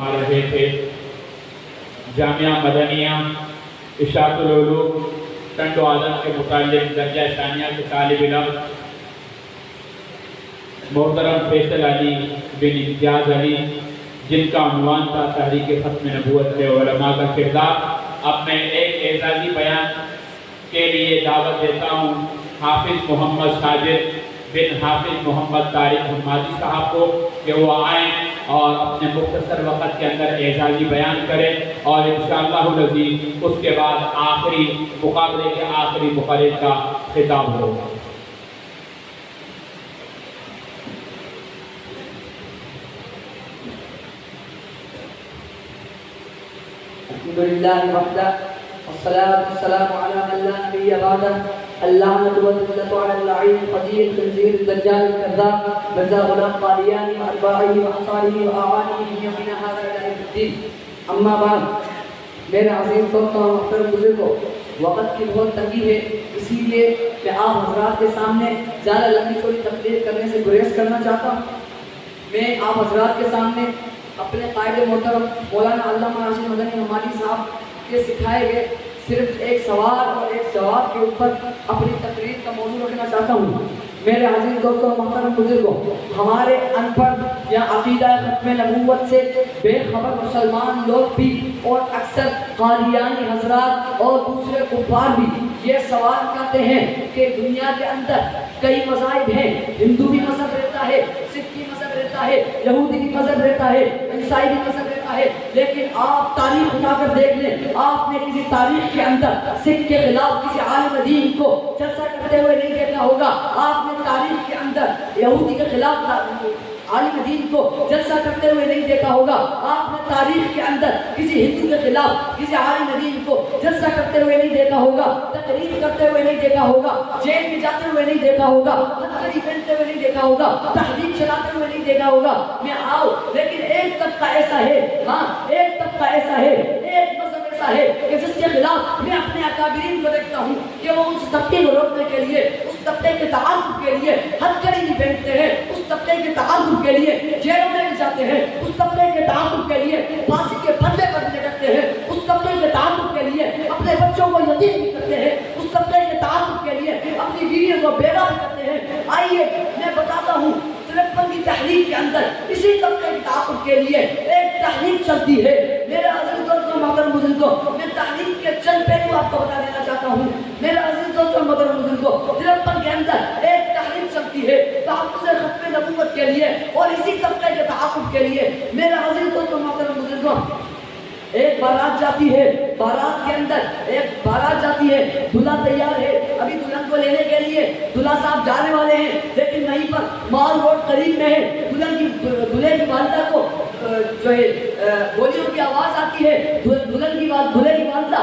फरमा रहे थे। जामिया मदनिया इशाअतुल उलूम टंडो आदम के मुताल्लिक़ दर्जा सानिया के तालिब इल्म मोहतरम फैसल अली बिन इम्तियाज़ अली, जिनका उन्वान था तहरीक ख़त्म नबूवत में उलमा का किरदार। अब मैं एक एजाज़ी बयान के लिए दावत देता हूँ हाफिज़ मोहम्मद साजिद बिन हाफिज़ मोहम्मद तारिक हम्मादी साहब को कि वो आएँ और अपने मुख्तसर वक़्त के अंदर एजाज़ी बयान करें और इंशाअल्लाहुल अज़ीज़ उसके बाद आखिरी मुकाबले के आखिरी मुक़र्रिर का खिताब होगा। अल्हम्दुलिल्लाहि वहदा वस्सलातु वस्सलामु अला मन ला नबिय्य बअदा अल्लाहु वल्लतु अला अल-लईन क़दीर तंज़ीर दज्जाल कज़्ज़ाब मिर्ज़ा गुलाम कादियानी व अतबाई व अंसारी व आवानी भी यमीना हाज़ा इला यौमिद्दीन। अम्मा बाद, मेरे अज़ीज़ दोस्तों और मोहतरम बुज़ुर्गों, वक़्त की बहुत तंगी है, इसीलिए मैं आप हज़रात के सामने ज़्यादा लंबी चौड़ी तकरीर करने से गुरेज़ करना चाहता हूँ। मैं आप हज़रात के सामने अपने कायदे मोहतरम मौलाना अल्लामा हाशिम मदनी हमादी साहब के सिखाए गए सिर्फ एक सवाल और एक जवाब के ऊपर अपनी तकरीर का मौजू रखना चाहता हूँ। मेरे अजीज़ दोस्तों मोहतरम बुजुर्गों, हमारे अनपढ़ या अक़ीदा ख़त्म नबूवत से बेखबर मुसलमान लोग भी और अक्सर कादियानी हज़रात और दूसरे कुफ़ार भी ये सवाल करते हैं कि दुनिया के अंदर कई मज़ाहिब हैं, हिंदू भी मज़हब रहता है, सिख भी मज़हब रहता है, यहूदी भी मज़हब रहता है, ईसाई भी मज़हब रहता है, लेकिन आप तारीख़ उठाकर देख लें, आपने किसी तारीख़ के अंदर सिख के खिलाफ किसी आलिम दीन को चर्चा करते हुए नहीं देखा होगा। आपने तारीख़ के अंदर यहूदी के खिलाफ आलिम दीन को जलसा करते हुए नहीं देखा होगा। आपने तारीख़ के अंदर किसी हिंदू के खिलाफ किसी आलिम दीन को जलसा करते हुए नहीं देखा होगा, तकरीर करते हुए नहीं देखा होगा, जेल में जाते हुए नहीं देखा होगा, हथकड़ी पहनते हुए नहीं देखा होगा, तहरीक चलाते हुए नहीं देखा होगा। मैं आओ, लेकिन एक तबका ऐसा है, हाँ एक तबका ऐसा है, एक मज़हब ऐसा है कि जिसके खिलाफ मैं अपने अकाबिरीन को देखता हूँ कि वो उस तबके को रोकने के लिए, उस तबके के तआक़ुब के लिए हथकड़ी भी पहनते हैं, उस तबके के तआक़ुब के लिए जेलों में भी जाते हैं, उस तबके के तआक़ुब के लिए फांसी के फंदे पर भी लटकते हैं, उस तबके के तआक़ुब के लिए अपने बच्चों को यतीम भी करते हैं, उस तबके के तआक़ुब के लिए अपनी बीवियों को बेवा भी करते हैं। आइए मैं बताता हूँ, 53 की तहरीक के अंदर इसी तबके के तआक़ुब के लिए एक तहरीक चलती है। मेरे अज़ीज़ दोस्तों मोहतरम बुज़ुर्गों, मैं तहरीक के चंद पहलू आपको बता देना चाहता हूँ। मेरे अज़ीज़ दोस्तों मोहतरम बुज़ुर्गों, 53 के अंदर एक तहरीक चलती है तहफ़्फ़ुज़ ख़त्म नबूवत के लिए और इसी तबके के तआक़ुब के लिए। मेरे अज़ीज़ दोस्तों मोहतरम बुज़ुर्गों, एक बारात जाती है, बारात के अंदर एक बारात जाती है, दूल्हा तैयार है, अभी दुल्हन को लेने के लिए दूल्हा साहब जाने वाले हैं, लेकिन वहीं पर माल रोड करीब में है। दूल्हे की वालिदा को जो है गोलियों की आवाज़ आती है। दूल्हे की वालिदा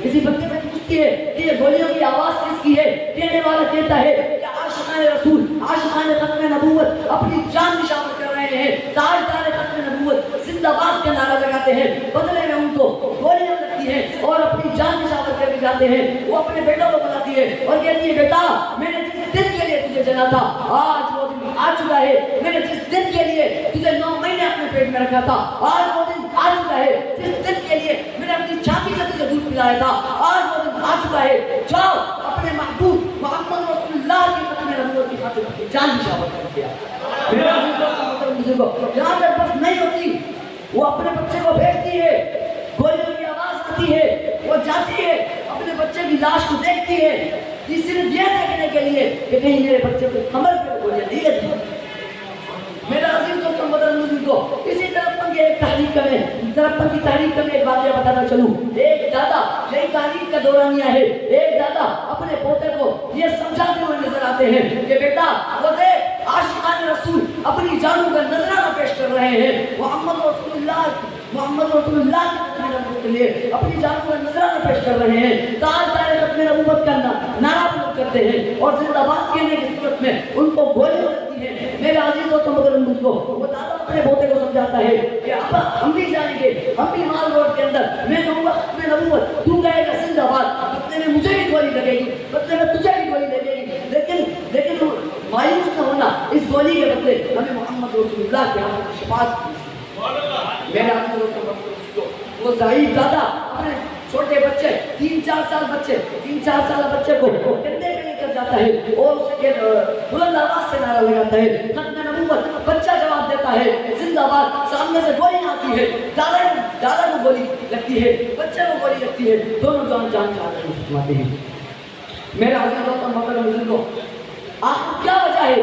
किसी बंदे से पूछती है कि ये गोलियों की आवाज़ किसकी है। कहने वाला कहता है कि आशिक़ान रसूल, आशिक़ान ख़त्म नबूवत अपनी जान निशावर कर रहे हैं, ताजदार ख़त्म नबूवत जिंदाबाद का नारा लगाते हैं। बदले में उनको गोलियां लगती हैं और अपनी जान निशावर करके जाते हैं। वो अपने बेटों को बुलाती है और कहती है, बेटा मैंने जिस दिन के लिए तुझे जना था आज वो दिन आ चुका है। मैंने जिस दिन के लिए तुझे 9 महीने अपने पेट में रखा था आज वो दिन आ चुका है। जिस दिन के लिए मैंने अपनी छाती से तुझे दूध पिलाया था आज वो दिन आ चुका है। जाओ अपने महबूब मोहम्मद रसूलुल्लाह की ख़त्म नबूवत की खातिर अपनी जान निशावर करके आओ। मेरा बुजुर्गों, यहाँ तक बस नहीं होती, वो अपने बच्चे को भेजती है, गोलियों की आवाज़ आती है, वो जाती है अपने बच्चे की लाश को देखती है, सिर्फ ये देखने के लिए कि कहीं मेरे बच्चे को कमर पे गोलियां नहीं लगी। मेरा अजीज दोस्तों बुजुर्गों, इसी तरफ की एक तहरीक में एक बात बताना चलूं। एक दादा, यही तहरीक का दौरानिया है, एक दादा अपने पोते को ये समझाते हुए नजर आते हैं कि बेटा वो देख आशिक़ान रसूल अपनी जानों का नजराना पेश कर रहे हैं। मोहम्मद रसूलुल्लाह के लिए अपनी जानों का नजराना पेश कर रहे हैं। ताजदार ख़त्म नबूवत का नारा बुलंद करते हैं और जिंदाबाद कहने की सूरत में उनको गोली लगती है। मेरे अजीज दोस्तों को वो दादा अपने पोते को समझाता है कि अब हम भी जाएंगे, हम भी माल रोड के अंदर, मैं कहूँगा ख़त्म नबूवत, तू कहेगा जिंदाबाद, बदले में मुझे भी गोली लगेगी, बदले में तुझे भी गोली लगेगी, लेकिन मायूस न होना, इस गोली के बदले हमें मोहम्मद रसूलुल्लाह के हाथ में शफाअत میرے آپ دوستوں وہ ضعیف دادا اپنے چھوٹے بچے 3-4 سال بچے کو کندھے پہ لے کر جاتا ہے اور اس کے بلند آواز سے نعرہ لگاتا ہے ختم نبوت. بچہ جواب دیتا ہے زندہ باد. سامنے سے گولی آتی ہے, دادا کو گولی لگتی ہے, بچے کو گولی لگتی ہے, دونوں جان فرماتے ہیں. میرے عزیز دوستوں محترم بزرگوں, آخر کیا وجہ ہے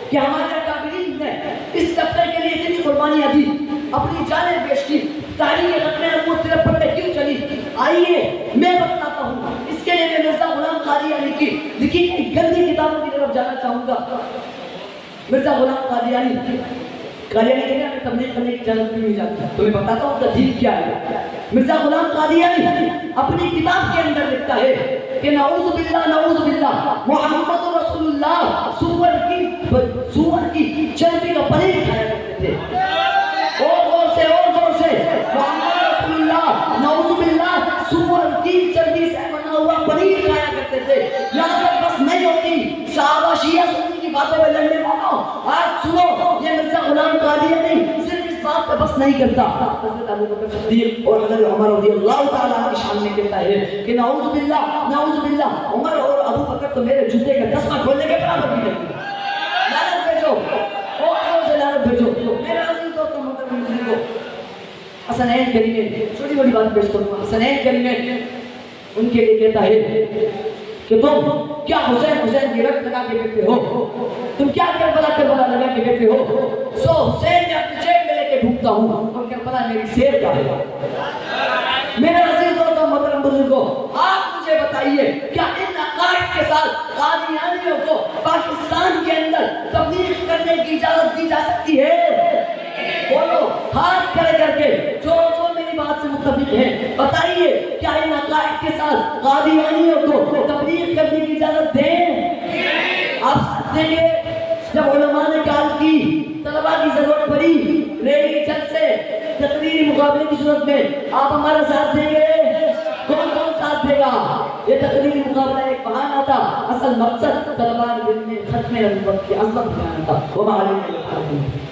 کہ ہمارے اکابرین نے اس طبقے کے لیے اتنی قربانیاں دی, اپنی جانیں پیش کی, تاریخ ختم نبوت طرف پڑھتے کیوں چلی؟ آئیے میں بتاتا ہوں. اس کے لیے میں مرزا غلام قادیانی کی لکھی گئی گندی کتابوں کی طرف جانا چاہوں گا. مرزا غلام قادیانی کہتے ہیں ہمیں تبلیغ کرنے کی اجازت نہیں جاتی. تو میں بتاتا ہوں تدریج کیا ہے. مرزا غلام قادیانی اپنی کتاب کے اندر لکھتا ہے کہ نعوذ باللہ محمد رسول اللہ سور کی چربی کا پنیر کھایا کرتے تھے. اور زور سے محمد رسول اللہ نعوذ باللہ سور کی چربی سے بنا ہوا پنیر کھایا کرتے تھے. یہاں تک بس نہیں ہوتی, صحابہ شیعہ سنی کی باتوں میں لڑنے والوں, آج سنو یہ مرزا غلام قادیانی صرف اس بات پہ بس نہیں کرتا. حضرت ابو بکر صدیق اور حضرت عمر رضی اللہ تعالیٰ عنہ کی شان میں کہتا ہے کہ نعوذ باللہ عمر اور ابو بکر تو میرے جوتے کا تسمہ کھولنے کے برابر بھی نہیں. لعنت بھیجو, اور سے لعنت بھیجو. میرے عزیز دوستوں محترم بزرگوں, حسنین کریمہ, چھوٹی بڑی بات پیش کروں. حسنین کریمہ ان کے لیے کہتا ہے کہ تم کیا حسین کی رت لگا کے بیٹھے ہو, تم کیا کربلا لگا کے بیٹھے ہو. سو حسین میں اپنی جیب میں لے کے ڈھونڈتا ہوں اور کربلا میری سیر کا ہے. میرے عزیز دوستوں محترم بزرگوں, آپ مجھے بتائیے کیا ان عقائد کے ساتھ قادیانیوں کو پاکستان کے اندر تبلیغ کرنے کی اجازت دی جا سکتی ہے؟ بولو ہاتھ کھڑے کر کے جو میری بات سے متفق ہیں, بتائیے کیا ان عقائد کے ساتھ قادیانیوں کو تبلیغ کرنے کی اجازت دیں؟ آپ ساتھ دیں گے؟ جب علماء نے کال کی, طلباء کی ضرورت پڑی, ریلی جلسے تقریری مقابلے کی صورت میں آپ ہمارا ساتھ دیں گے؟ کون ساتھ دے گا؟ یہ تقریری مقابلہ ایک بہانہ تھا, اصل مقصد طلباء کے دل میں ختم نبوت کی عظمت بیان تھا. وہ معلوم ہے